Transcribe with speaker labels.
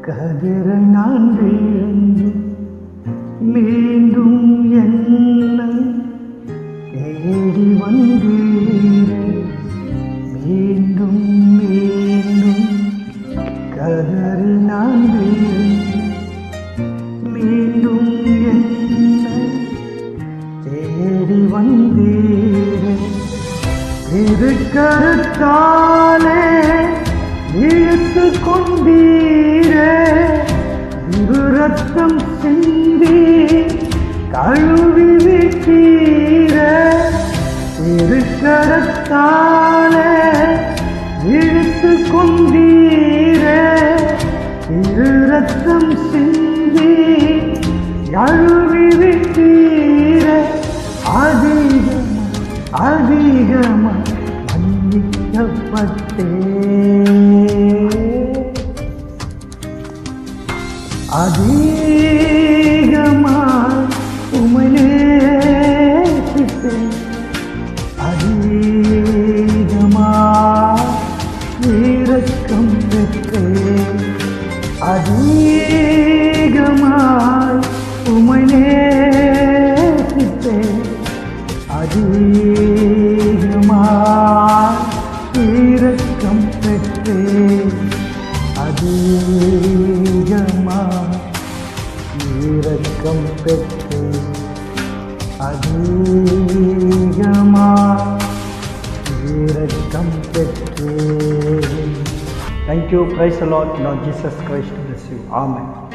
Speaker 1: கதிரை நான் வீழ்ந்து மீண்டும் என்னை தேடி வந்தீரே. மீண்டும் மீண்டும் கதிரை நான் வீழ்ந்து மீண்டும் என்னை தேடி வந்தீரே. திருக்கரத்தாலே இழுத்து கொண்டீரே. இரு ரத்தம் சிந்தி கழுவி விட்டீரே. திருக்கரத்தாலே இழுத்து கொண்டீரே. இரு ரத்தம் சிந்தி கழுவி விட்டீரே. அதிகமா மன்னிக்கப்பட்டே. அதிகமாய் உம்மை நேசித்தேன். அதிகமாய் இரக்கம் பெற்றேன். அதிகமாய் உம்மை நேசித்தேன். அதிகமாய் இரக்கம் பெற்றேன். அதிகமாய் இரக்கம் பெற்றேன். அதிகமாய் இரக்கம் பெற்றேன். Thank you. Praise the Lord. Lord Jesus Christ bless you. Amen.